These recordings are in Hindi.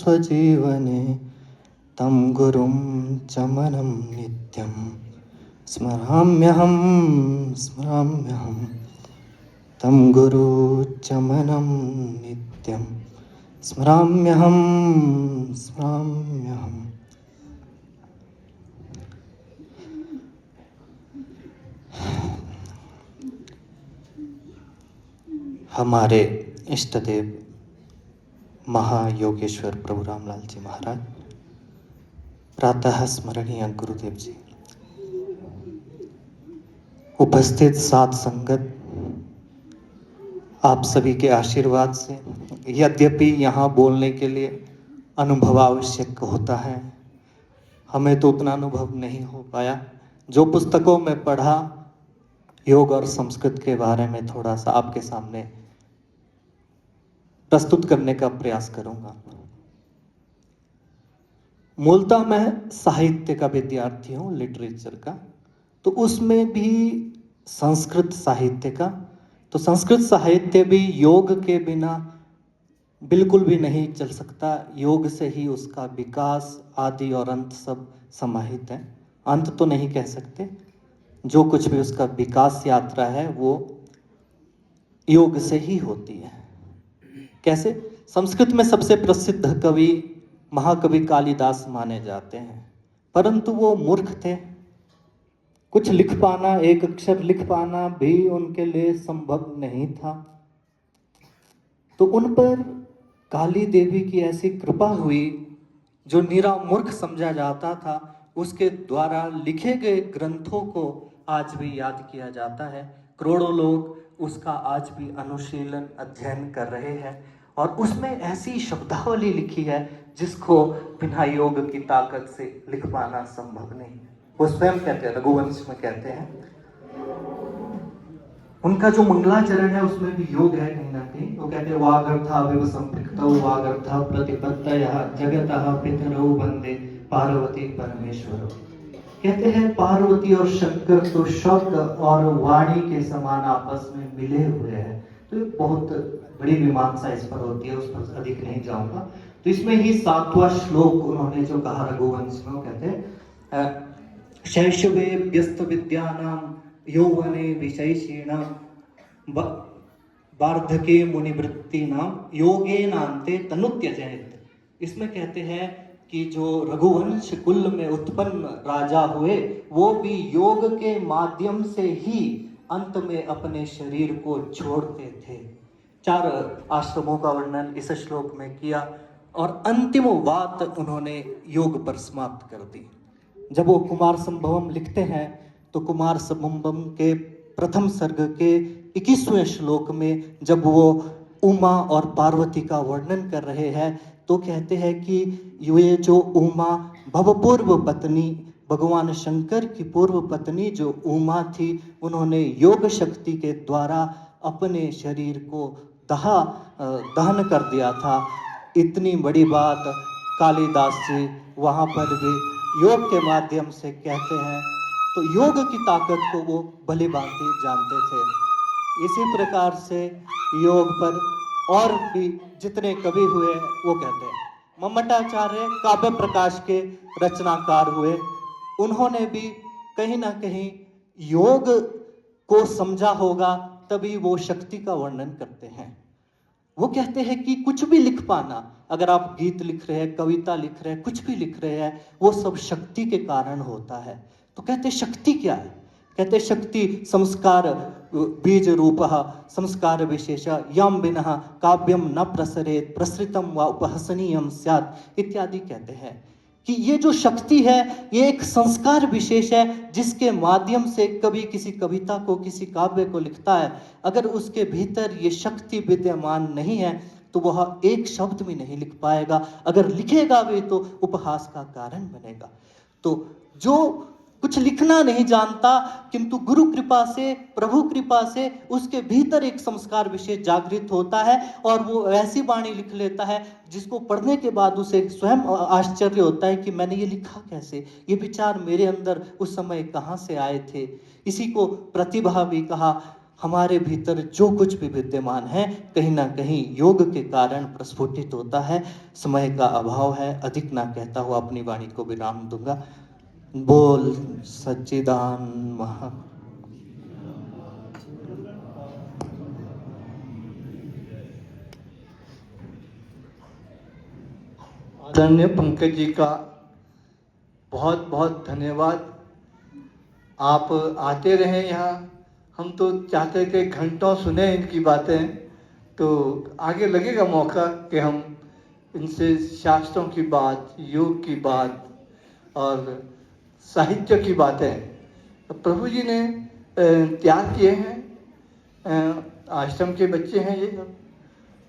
स्वजीवने तं गुरुं च मनं नित्यं स्मराम्यहं तं गुरु च मनं नित्यं स्मराम्यहं। हमारे इष्ट देव महायोगेश्वर प्रभु रामलाल जी महाराज, प्रातः स्मरणीय गुरुदेव जी, उपस्थित साध संगत, आप सभी के आशीर्वाद से यद्यपि यहाँ बोलने के लिए अनुभव आवश्यक होता है, हमें तो उतना अनुभव नहीं हो पाया। जो पुस्तकों में पढ़ा योग और संस्कृत के बारे में थोड़ा सा आपके सामने प्रस्तुत करने का प्रयास करूंगा। मूलतः मैं साहित्य का विद्यार्थी हूँ, लिटरेचर का, तो उसमें भी संस्कृत साहित्य का, तो संस्कृत साहित्य भी योग के बिना बिल्कुल भी नहीं चल सकता। योग से ही उसका विकास, आदि और अंत सब समाहित है। अंत तो नहीं कह सकते, जो कुछ भी उसका विकास यात्रा है वो योग से ही होती है। कैसे? संस्कृत में सबसे प्रसिद्ध कवि महाकवि कालिदास माने जाते हैं, परंतु वो मूर्ख थे। कुछ लिख पाना, एक अक्षर लिख पाना भी उनके लिए संभव नहीं था। तो उन पर काली देवी की ऐसी कृपा हुई, जो निरा मूर्ख समझा जाता था, उसके द्वारा लिखे गए ग्रंथों को आज भी याद किया जाता है। करोड़ों लोग उसका आज भी अनुशीलन, अध्ययन कर रहे हैं, और उसमें ऐसी शब्दावली लिखी है जिसको बिना योग की ताकत से लिख पाना संभव नहीं है। वो स्वयं कहते हैं, रघुवंश में कहते हैं, उनका जो मंगलाचरण है उसमें भी योग है कहीं ना कहीं। वो कहते हैं वागर्था विव संपृक्तौ वागर्था प्रतिपत्तयः जगतः पितरौ वंदे पार्वती परमेश्वरौ। कहते हैं पार्वती और शंकर तो शब्द और वाणी के समान आपस में मिले हुए हैं। तो ये बहुत बड़ी मीमांसा इस पर होती है, उस पर अधिक नहीं जाऊंगा। तो इसमें ही 7वां श्लोक उन्होंने जो कहा रघुवंश में, वो कहते हैं शैशवे व्यस्त विद्यानां यौवने विशैषिणां वार्धके मुनिवृत्तिनां योगेनान्ते तनुत्यजेत। इसमें कहते हैं कि जो रघुवंश कुल में उत्पन्न राजा हुए, वो भी योग के माध्यम से ही अंत में अपने शरीर को छोड़ते थे। 4 आश्रमों का वर्णन इस श्लोक में किया, और अंतिम बात उन्होंने योग पर समाप्त कर दी। जब वो कुमार संभवम लिखते हैं, तो कुमार संभवम के प्रथम सर्ग के 21वें श्लोक में जब वो उमा और पार्वती का वर्णन कर रहे हैं, तो कहते हैं कि ये जो उमा भवपूर्व पत्नी, भगवान शंकर की पूर्व पत्नी जो उमा थी, उन्होंने योग शक्ति के द्वारा अपने शरीर को दहन कर दिया था। इतनी बड़ी बात कालिदास जी वहाँ पर भी योग के माध्यम से कहते हैं, तो योग की ताकत को वो भली भांति जानते थे। इसी प्रकार से योग पर और भी जितने कवि हुए वो कहते हैं। मम्मटाचार्य काव्य प्रकाश के रचनाकार हुए, उन्होंने भी कहीं ना कहीं योग को समझा होगा, तभी वो शक्ति का वर्णन करते हैं। वो कहते हैं कि कुछ भी लिख पाना, अगर आप गीत लिख रहे हैं, कविता लिख रहे हैं, कुछ भी लिख रहे हैं, वो सब शक्ति के कारण होता है। तो कहते हैं शक्ति क्या है? कहते हैं शक्ति संस्कार बीज रूपः संस्कार विशेष यम बिना काव्यम न प्रसरेत प्रसृतम व उपहसनीयम स्यात् इत्यादि। कहते हैं कि ये जो शक्ति है, ये एक संस्कार विशेष है, जिसके माध्यम से कभी किसी कविता को, किसी काव्य को लिखता है, अगर उसके भीतर ये शक्ति विद्यमान नहीं है तो वह एक शब्द भी नहीं लिख पाएगा। अगर लिखेगा भी तो उपहास का कारण बनेगा। तो जो कुछ लिखना नहीं जानता, किंतु गुरु कृपा से, प्रभु कृपा से उसके भीतर एक संस्कार विशेष जागृत होता है, और वो ऐसी वाणी लिख लेता है जिसको पढ़ने के बाद उसे स्वयं आश्चर्य होता है कि मैंने ये लिखा कैसे, ये विचार मेरे अंदर उस समय कहाँ से आए थे। इसी को प्रतिभा भी कहा। हमारे भीतर जो कुछ भी विद्यमान है कहीं ना कहीं योग के कारण प्रस्फुटित होता है। समय का अभाव है, अधिक ना कहता हुआ अपनी वाणी को विराम दूंगा। बोल सच्चिदानंद महा। आदरणीय पंकज जी का बहुत बहुत धन्यवाद। आप आते रहे यहाँ, हम तो चाहते थे घंटों सुने इनकी बातें, तो आगे लगेगा मौका कि हम इनसे शास्त्रों की बात, योग की बात और साहित्य की बातें प्रभु जी ने तैयार किए हैं। आश्रम के बच्चे हैं ये सब,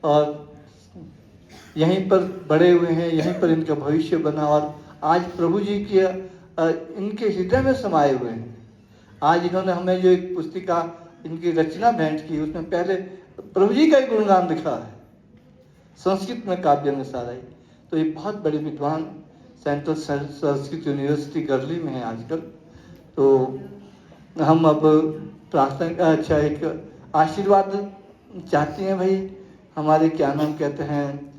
और यहीं पर बड़े हुए हैं, यहीं पर इनका भविष्य बना, और आज प्रभु जी की इनके हृदय में समाये हुए हैं। आज इन्होंने हमें जो एक पुस्तिका इनकी रचना भेंट की, उसमें पहले प्रभु जी का ही गुणगान लिखा है, संस्कृत में काव्य में सारा ही। तो ये बहुत बड़े विद्वान सेंट्रल संस्कृत यूनिवर्सिटी गर्ली में है आजकल। तो हम अब प्रार्थना, अच्छा एक आशीर्वाद चाहते हैं भाई। हमारे क्या नाम कहते हैं,